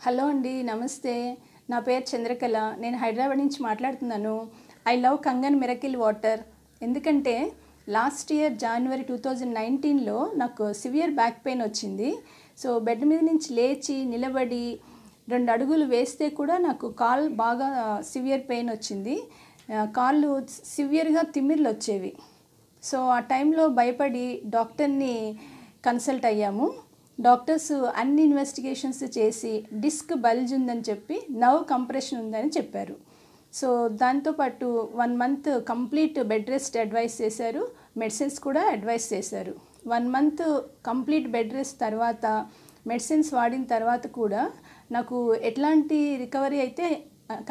Hello అండి, నమస్తే. నా పేరు చంద్రకళ. నేను హైదరాబాద్ నుంచి మాట్లాడుతున్నాను. I love Kangen miracle water. ఎందుకంటే లాస్ట్ ఇయర్ జనవరి 2019లో నాకు సివియర్ బ్యాక్ పెయిన్ వచ్చింది. సో బెడ్ మీద నుంచి లేచి నిలబడి 2 అడుగులు వేస్తే కూడా నాకు కాలు బాగా సివియర్ పెయిన్ వచ్చింది. కాళ్ళు సివియర్గా తిమ్మిర్లు వచ్చేవి. సో ఆ టైంలో భయపడి డాక్టర్ని కన్సల్ట్ అయ్యాము. డాక్టర్స్ అన్ని ఇన్వెస్టిగేషన్స్ చేసి డిస్క్ బల్జ్ ఉందని చెప్పి నర్వ్ కంప్రెషన్ ఉందని చెప్పారు. సో దాంతోపాటు 1 month complete bed rest advice చేశారు. మెడిసిన్స్ కూడా అడ్వైస్ చేశారు. 1 మంత్ కంప్లీట్ బెడ్ రెస్ట్ తర్వాత మెడిసిన్స్ వాడిన తర్వాత కూడా నాకు ఎట్లాంటి రికవరీ అయితే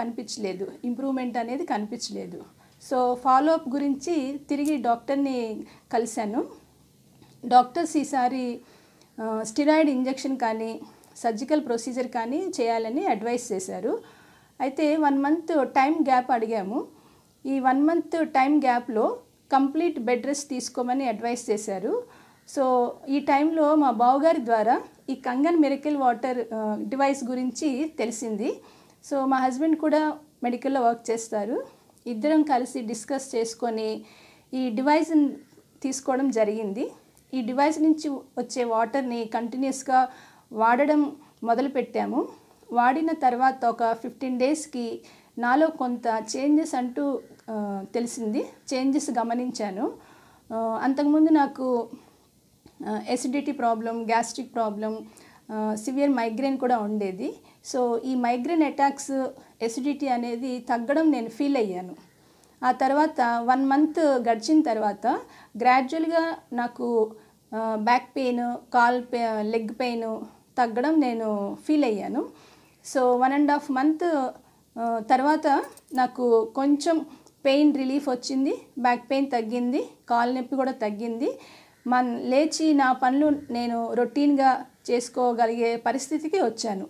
కనిపించలేదు, ఇంప్రూవ్మెంట్ అనేది కనిపించలేదు. సో ఫాలోఅప్ గురించి తిరిగి డాక్టర్ని కలిశాను. డాక్టర్స్ ఈసారి స్టిరాయిడ్ ఇంజెక్షన్ కానీ సర్జికల్ ప్రొసీజర్ కానీ చేయాలని అడ్వైస్ చేశారు. అయితే 1 మంత్ టైం గ్యాప్ అడిగాము. ఈ 1 మంత్ టైం గ్యాప్లో కంప్లీట్ బెడ్ రెస్ట్ తీసుకోమని అడ్వైస్ చేశారు. సో ఈ టైంలో మా బావగారి ద్వారా ఈ కంగన్ మిరకిల్ వాటర్ డివైస్ గురించి తెలిసింది. సో మా హస్బెండ్ కూడా మెడికల్లో వర్క్ చేస్తారు. ఇద్దరం కలిసి డిస్కస్ చేసుకొని ఈ డివైస్ని తీసుకోవడం జరిగింది. ఈ డివైస్ నుంచి వచ్చే వాటర్ని కంటిన్యూస్గా వాడడం మొదలుపెట్టాము. వాడిన తర్వాత ఒక 15 డేస్కి నాలో కొంత చేంజెస్ అంటూ తెలిసింది, చేంజెస్ గమనించాను. అంతకుముందు నాకు acidity problem, gastric problem, severe migraine కూడా ఉండేది. సో ఈ మైగ్రేన్ అటాక్స్, ఎసిడిటీ అనేది తగ్గడం నేను ఫీల్ అయ్యాను. ఆ తర్వాత 1 మంత్ గడిచిన తర్వాత గ్రాడ్యువల్గా నాకు బ్యాక్ పెయిన్, లెగ్ పెయిన్ తగ్గడం నేను ఫీల్ అయ్యాను. సో 1.5 మంత్ తర్వాత నాకు కొంచెం పెయిన్ రిలీఫ్ వచ్చింది, బ్యాక్ పెయిన్ తగ్గింది, కాలు నొప్పి కూడా తగ్గింది. లేచి నా పనులు నేను రొటీన్గా చేసుకోగలిగే పరిస్థితికి వచ్చాను.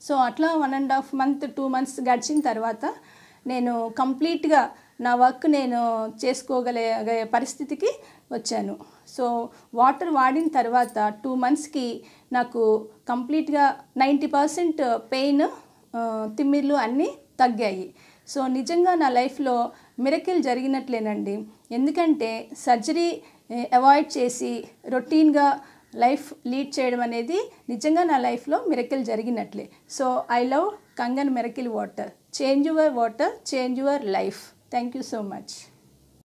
సో అట్లా 1.5 మంత్ 2 మంత్స్ గడిచిన తర్వాత నేను కంప్లీట్గా నా వర్క్ నేను చేసుకోగలిగే పరిస్థితికి వచ్చాను. సో వాటర్ వాడిన తర్వాత 2 మంత్స్కి నాకు కంప్లీట్గా 90% పెయిన్, తిమ్మిర్లు అన్నీ తగ్గాయి. సో నిజంగా నా లైఫ్లో మిరకిల్ జరిగినట్లేనండి. ఎందుకంటే సర్జరీ అవాయిడ్ చేసి రొటీన్గా లైఫ్ లీడ్ చేయడం అనేది నిజంగా నా లైఫ్లో మిరకిల్ జరిగినట్లే. So I love Kangen miracle water. Change your water, change your life. Thank you so much.